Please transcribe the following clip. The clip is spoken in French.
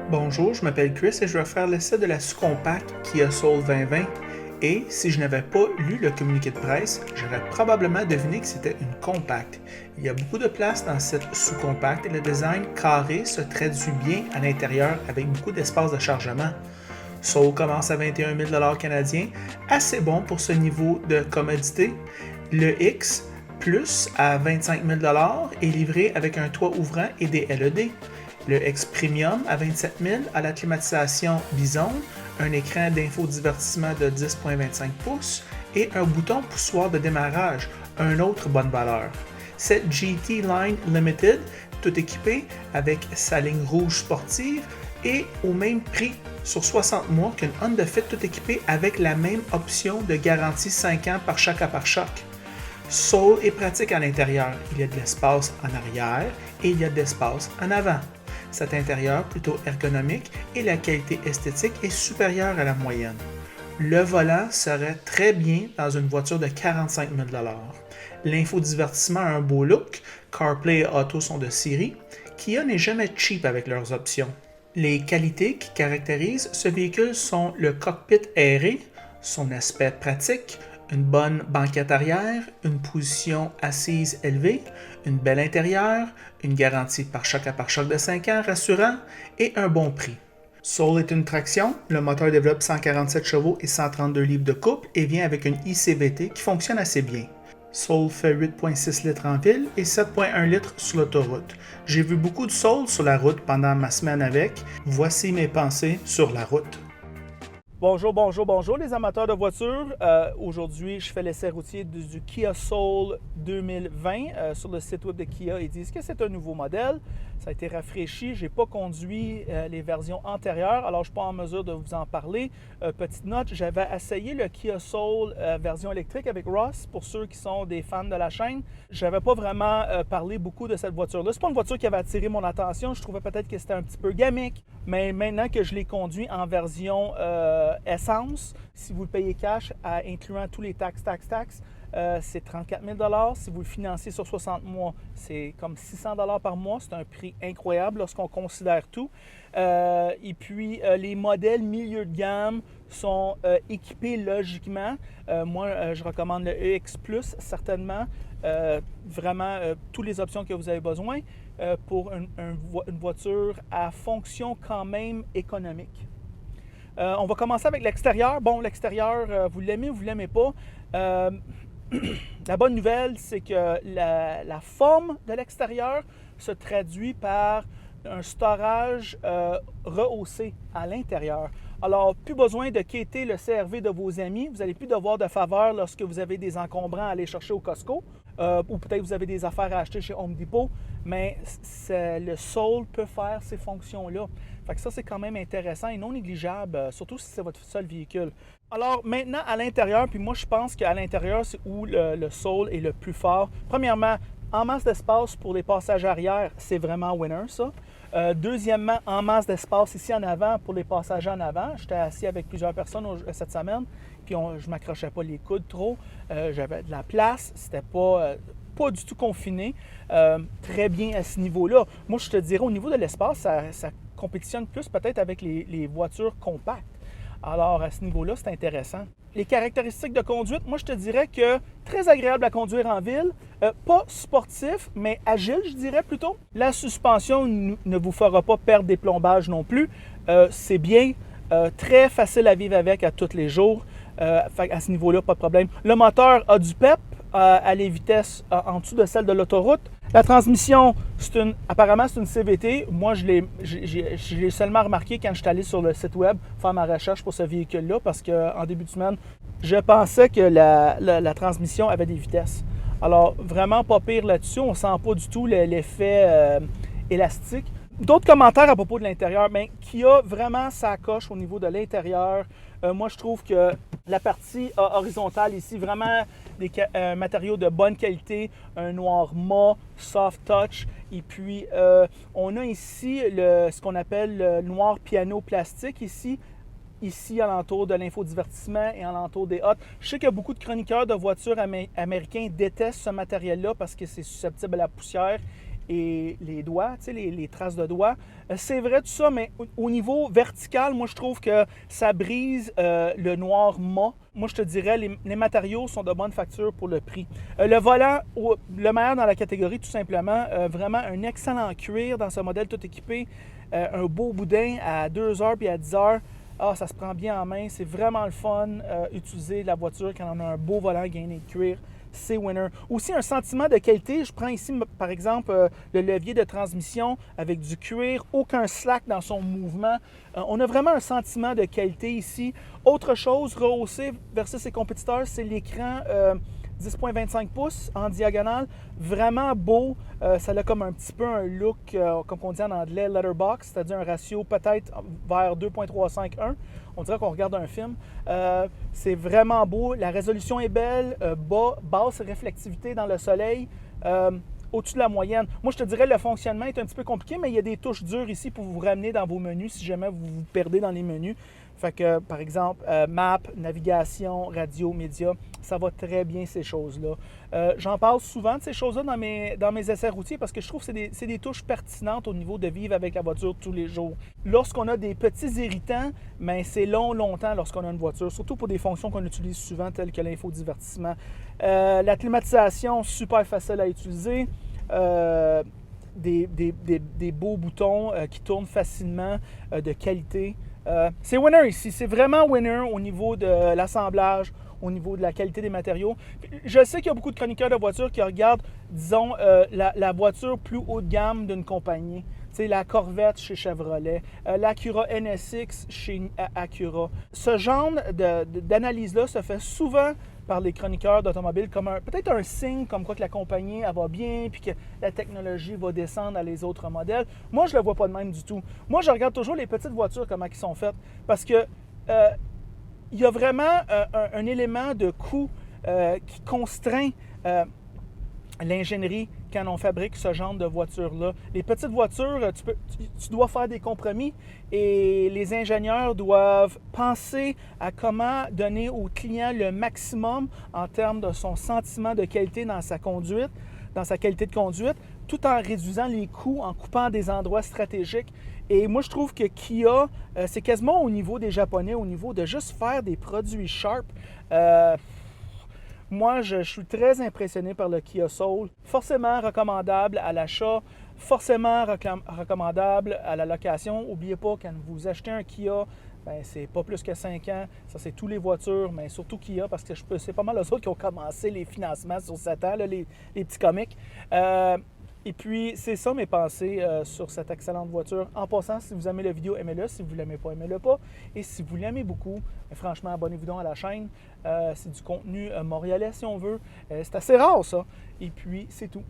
Bonjour, je m'appelle Chris et je vais faire l'essai de la sous-compacte Kia Soul 2020. Et si je n'avais pas lu le communiqué de presse, j'aurais probablement deviné que c'était une compacte. Il y a beaucoup de place dans cette sous-compacte et le design carré se traduit bien à l'intérieur avec beaucoup d'espace de chargement. Soul commence à 21 000 canadiens, assez bon pour ce niveau de commodité. Le X Plus à 25 000 est livré avec un toit ouvrant et des LED. Le X Premium à 27 000 à la climatisation Bison, un écran d'infodivertissement de 10,25 pouces et un bouton poussoir de démarrage, un autre bonne valeur. Cette GT Line Limited, tout équipé avec sa ligne rouge sportive et au même prix sur 60 mois qu'une Honda Fit tout équipée avec la même option de garantie 5 ans par choc à pare-choc. Soul est pratique à l'intérieur. Il y a de l'espace en arrière et il y a de l'espace en avant. Cet intérieur plutôt ergonomique et la qualité esthétique est supérieure à la moyenne. Le volant serait très bien dans une voiture de 45 000 $. L'infodivertissement a un beau look, CarPlay et Auto sont de série. Kia n'est jamais cheap avec leurs options. Les qualités qui caractérisent ce véhicule sont le cockpit aéré, son aspect pratique, une bonne banquette arrière, une position assise élevée, une belle intérieure, une garantie par choc à pare-choc de 5 ans rassurant et un bon prix. Soul est une traction, le moteur développe 147 chevaux et 132 livres de couple et vient avec une ICVT qui fonctionne assez bien. Soul fait 8,6 litres en ville et 7,1 litres sur l'autoroute. J'ai vu beaucoup de Soul sur la route pendant ma semaine avec. Voici mes pensées sur la route. Bonjour les amateurs de voitures. Aujourd'hui, je fais l'essai routier du Kia Soul 2020 sur le site web de Kia. Ils disent que c'est un nouveau modèle. Ça a été rafraîchi. Je n'ai pas conduit les versions antérieures, alors je ne suis pas en mesure de vous en parler. Petite note, j'avais essayé le Kia Soul version électrique avec Ross, pour ceux qui sont des fans de la chaîne. Je n'avais pas vraiment parlé beaucoup de cette voiture-là. C'est pas une voiture qui avait attiré mon attention. Je trouvais peut-être que c'était un petit peu gamique, mais maintenant que je l'ai conduit en version essence, si vous le payez cash, incluant tous les taxes, c'est 34 000 $. Si vous le financez sur 60 mois, c'est comme 600 $ par mois. C'est un prix incroyable lorsqu'on considère tout. Et puis, les modèles milieu de gamme sont équipés logiquement. Moi, je recommande le EX Plus, certainement. Vraiment, toutes les options que vous avez besoin pour une voiture à fonction quand même économique. On va commencer avec l'extérieur. Bon, l'extérieur, vous l'aimez ou vous ne l'aimez pas. La bonne nouvelle, c'est que la forme de l'extérieur se traduit par un storage rehaussé à l'intérieur. Alors, plus besoin de quitter le CRV de vos amis. Vous n'allez plus devoir de faveur lorsque vous avez des encombrants à aller chercher au Costco ou peut-être vous avez des affaires à acheter chez Home Depot, mais le Soul peut faire ces fonctions-là. Fait que ça, c'est quand même intéressant et non négligeable, surtout si c'est votre seul véhicule. Alors maintenant, à l'intérieur, puis moi je pense qu'à l'intérieur, c'est où le Soul est le plus fort. Premièrement, en masse d'espace pour les passagers arrière, c'est vraiment winner ça. Deuxièmement, en masse d'espace ici en avant pour les passagers en avant. J'étais assis avec plusieurs personnes cette semaine, puis je ne m'accrochais pas les coudes trop. J'avais de la place, c'était pas du tout confiné. Très bien à ce niveau-là. Moi, je te dirais, au niveau de l'espace, ça compétitionne plus peut-être avec les voitures compactes. Alors, à ce niveau-là, c'est intéressant. Les caractéristiques de conduite, moi, je te dirais que très agréable à conduire en ville. Pas sportif, mais agile, je dirais plutôt. La suspension ne vous fera pas perdre des plombages non plus. C'est bien, très facile à vivre avec à tous les jours. À ce niveau-là, pas de problème. Le moteur a du pep à les vitesses en dessous de celle de l'autoroute. La transmission, apparemment, c'est une CVT. Moi, je l'ai seulement remarqué quand je suis allé sur le site web faire ma recherche pour ce véhicule-là parce qu'en début de semaine, je pensais que la transmission avait des vitesses. Alors, vraiment pas pire là-dessus. On ne sent pas du tout l'effet élastique. D'autres commentaires à propos de l'intérieur, mais Kia vraiment sa coche au niveau de l'intérieur. Moi, je trouve que la partie horizontale ici, vraiment des matériaux de bonne qualité, un noir mat, soft touch. Et puis, on a ici ce qu'on appelle le noir piano plastique ici alentour de l'infodivertissement et alentour des hottes. Je sais qu'il y a beaucoup de chroniqueurs de voitures américains détestent ce matériel-là parce que c'est susceptible à la poussière et les doigts, les traces de doigts. C'est vrai tout ça, mais au niveau vertical, moi je trouve que ça brise le noir mat. Moi je te dirais, les matériaux sont de bonne facture pour le prix. Le volant, le meilleur dans la catégorie tout simplement, vraiment un excellent cuir dans ce modèle tout équipé, un beau boudin à 2 heures puis à 10 heures. Ah, ça se prend bien en main, c'est vraiment le fun utiliser la voiture quand on a un beau volant gainé de cuir. C'est winner. Aussi, un sentiment de qualité. Je prends ici, par exemple, le levier de transmission avec du cuir, aucun slack dans son mouvement. On a vraiment un sentiment de qualité ici. Autre chose, rehaussé versus ses compétiteurs, c'est l'écran 10.25 pouces en diagonale. Vraiment beau. Ça a comme un petit peu un look, comme on dit en anglais, letterbox, c'est-à-dire un ratio peut-être vers 2.351. On dirait qu'on regarde un film. C'est vraiment beau. La résolution est belle. Basse réflectivité dans le soleil. Au-dessus de la moyenne. Moi, je te dirais le fonctionnement est un petit peu compliqué, mais il y a des touches dures ici pour vous ramener dans vos menus si jamais vous vous perdez dans les menus. Fait que, par exemple, map, navigation, radio, médias, ça va très bien ces choses-là. J'en parle souvent de ces choses-là dans mes essais routiers parce que je trouve que c'est des touches pertinentes au niveau de vivre avec la voiture tous les jours. Lorsqu'on a des petits irritants, ben c'est longtemps lorsqu'on a une voiture, surtout pour des fonctions qu'on utilise souvent telles que l'infodivertissement. La climatisation, super facile à utiliser. Des beaux boutons qui tournent facilement, de qualité. C'est winner ici, c'est vraiment winner au niveau de l'assemblage, au niveau de la qualité des matériaux. Je sais qu'il y a beaucoup de chroniqueurs de voitures qui regardent, disons, la voiture plus haut de gamme d'une compagnie. Tu sais, la Corvette chez Chevrolet, l'Acura NSX chez Acura. Ce genre d'analyse-là se fait souvent par les chroniqueurs d'automobiles comme peut-être un signe comme quoi que la compagnie elle va bien puis que la technologie va descendre à les autres modèles. Moi, je ne le vois pas de même du tout. Moi, je regarde toujours les petites voitures, comment elles sont faites, parce que il y a vraiment un élément de coût qui constraint l'ingénierie quand on fabrique ce genre de voiture-là. Les petites voitures, tu dois faire des compromis et les ingénieurs doivent penser à comment donner au client le maximum en termes de son sentiment de qualité dans sa conduite, dans sa qualité de conduite, tout en réduisant les coûts, en coupant des endroits stratégiques. Et moi, je trouve que Kia, c'est quasiment au niveau des Japonais, au niveau de juste faire des produits sharp. Moi, je suis très impressionné par le Kia Soul. Forcément recommandable à l'achat, forcément recommandable à la location. N'oubliez pas, quand vous achetez un Kia, ben, c'est pas plus que 5 ans. Ça, c'est toutes les voitures, mais surtout Kia, parce que c'est pas mal les autres qui ont commencé les financements sur 7 ans, là, les petits comiques. Et puis, c'est ça mes pensées sur cette excellente voiture. En passant, si vous aimez la vidéo, aimez-le. Si vous ne l'aimez pas, aimez-le pas. Et si vous l'aimez beaucoup, franchement, abonnez-vous donc à la chaîne. C'est du contenu montréalais, si on veut. C'est assez rare, ça. Et puis, c'est tout.